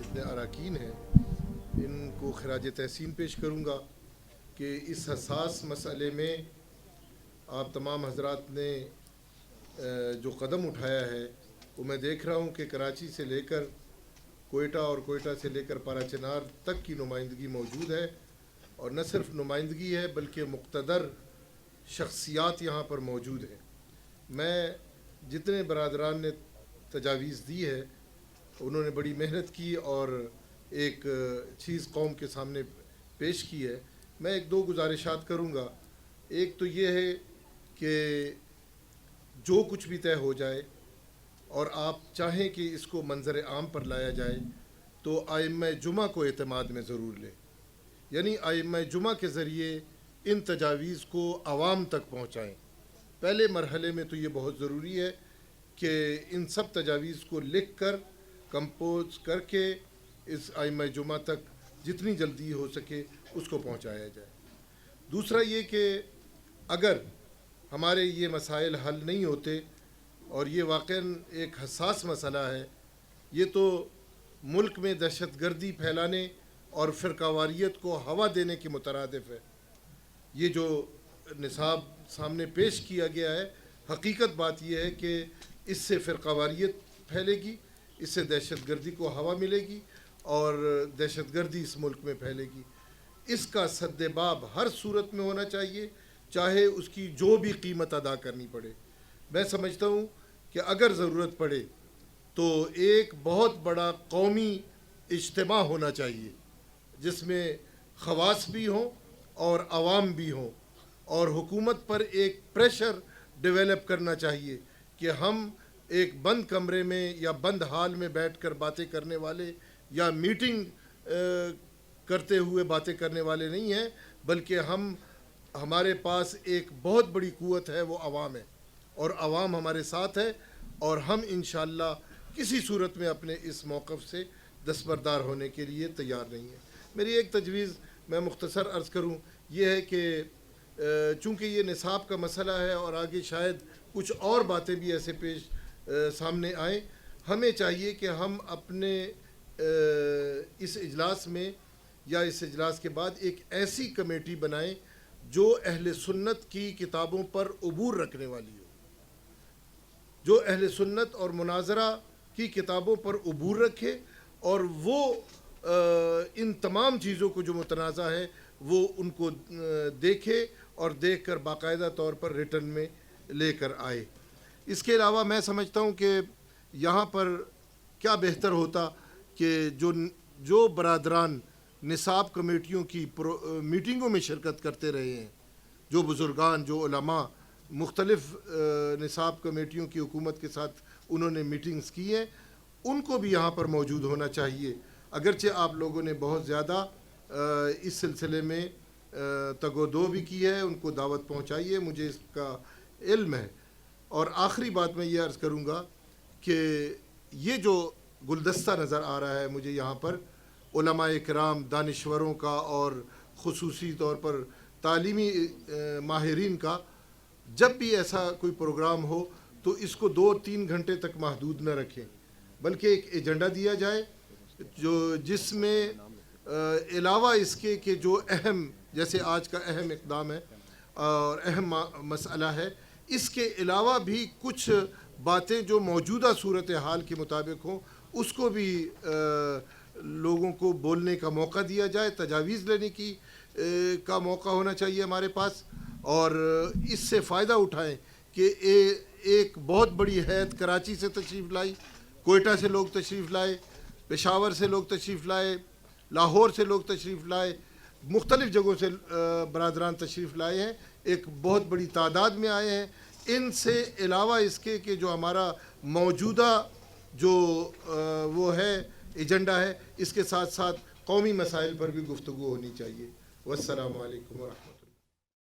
جتنے اراکین ہیں ان کو خراج تحسین پیش کروں گا کہ اس حساس مسئلے میں آپ تمام حضرات نے جو قدم اٹھایا ہے وہ میں دیکھ رہا ہوں کہ کراچی سے لے کر کوئٹہ اور کوئٹہ سے لے کر پارا چنار تک کی نمائندگی موجود ہے، اور نہ صرف نمائندگی ہے بلکہ مقتدر شخصیات یہاں پر موجود ہیں۔ میں جتنے برادران نے تجاویز دی ہے انہوں نے بڑی محنت کی اور ایک چیز قوم کے سامنے پیش کی ہے۔ میں ایک دو گزارشات کروں گا۔ ایک تو یہ ہے کہ جو کچھ بھی طے ہو جائے اور آپ چاہیں کہ اس کو منظر عام پر لایا جائے تو ائمہ جمعہ کو اعتماد میں ضرور لیں، یعنی ائمہ جمعہ کے ذریعے ان تجاویز کو عوام تک پہنچائیں۔ پہلے مرحلے میں تو یہ بہت ضروری ہے کہ ان سب تجاویز کو لکھ کر کمپوز کر کے اس ائمہ جمعہ تک جتنی جلدی ہو سکے اس کو پہنچایا جائے۔ دوسرا یہ کہ اگر ہمارے یہ مسائل حل نہیں ہوتے، اور یہ واقعاً ایک حساس مسئلہ ہے، یہ تو ملک میں دہشت گردی پھیلانے اور فرقہ واریت کو ہوا دینے کے مترادف ہے۔ یہ جو نصاب سامنے پیش کیا گیا ہے، حقیقت بات یہ ہے کہ اس سے فرقہ واریت پھیلے گی، اس سے دہشت گردی کو ہوا ملے گی اور دہشت گردی اس ملک میں پھیلے گی۔ اس کا سد باب ہر صورت میں ہونا چاہیے، چاہے اس کی جو بھی قیمت ادا کرنی پڑے۔ میں سمجھتا ہوں کہ اگر ضرورت پڑے تو ایک بہت بڑا قومی اجتماع ہونا چاہیے جس میں خواص بھی ہوں اور عوام بھی ہوں، اور حکومت پر ایک پریشر ڈیولپ کرنا چاہیے کہ ہم ایک بند کمرے میں یا بند ہال میں بیٹھ کر باتیں کرنے والے یا میٹنگ کرتے ہوئے باتیں کرنے والے نہیں ہیں، بلکہ ہمارے پاس ایک بہت بڑی قوت ہے، وہ عوام ہے، اور عوام ہمارے ساتھ ہے، اور ہم انشاءاللہ کسی صورت میں اپنے اس موقف سے دستبردار ہونے کے لیے تیار نہیں ہیں۔ میری ایک تجویز میں مختصر عرض کروں، یہ ہے کہ چونکہ یہ نصاب کا مسئلہ ہے اور آگے شاید کچھ اور باتیں بھی ایسے سامنے آئیں، ہمیں چاہیے کہ ہم اپنے اس اجلاس میں یا اس اجلاس کے بعد ایک ایسی کمیٹی بنائیں جو اہل سنت کی کتابوں پر عبور رکھنے والی ہو، جو اہل سنت اور مناظرہ کی کتابوں پر عبور رکھے، اور وہ ان تمام چیزوں کو جو متنازع ہے وہ ان کو دیکھے اور دیکھ کر باقاعدہ طور پر ریٹرن میں لے کر آئے۔ اس کے علاوہ میں سمجھتا ہوں کہ یہاں پر کیا بہتر ہوتا کہ جو برادران نصاب کمیٹیوں کی میٹنگوں میں شرکت کرتے رہے ہیں، جو بزرگان، جو علماء مختلف نصاب کمیٹیوں کی حکومت کے ساتھ انہوں نے میٹنگز کی ہیں، ان کو بھی یہاں پر موجود ہونا چاہیے۔ اگرچہ آپ لوگوں نے بہت زیادہ اس سلسلے میں تگ و دو بھی کی ہے، ان کو دعوت پہنچائیے، مجھے اس کا علم ہے۔ اور آخری بات میں یہ عرض کروں گا کہ یہ جو گلدستہ نظر آ رہا ہے مجھے یہاں پر علماء کرام، دانشوروں کا اور خصوصی طور پر تعلیمی ماہرین کا، جب بھی ایسا کوئی پروگرام ہو تو اس کو 2-3 گھنٹے تک محدود نہ رکھیں، بلکہ ایک ایجنڈا دیا جائے جس میں علاوہ اس کے کہ جو اہم، جیسے آج کا اہم اقدام ہے اور اہم مسئلہ ہے، اس کے علاوہ بھی کچھ باتیں جو موجودہ صورتحال کے مطابق ہوں اس کو بھی لوگوں کو بولنے کا موقع دیا جائے، تجاویز لینے کا موقع ہونا چاہیے ہمارے پاس، اور اس سے فائدہ اٹھائیں کہ ایک بہت بڑی ہیئت کراچی سے تشریف لائی، کوئٹہ سے لوگ تشریف لائے، پشاور سے لوگ تشریف لائے، لاہور سے لوگ تشریف لائے، مختلف جگہوں سے برادران تشریف لائے ہیں، ایک بہت بڑی تعداد میں آئے ہیں۔ ان سے علاوہ اس کے کہ جو ہمارا موجودہ جو وہ ہے ایجنڈا ہے، اس کے ساتھ ساتھ قومی مسائل پر بھی گفتگو ہونی چاہیے۔ والسلام علیکم ورحمۃ اللہ۔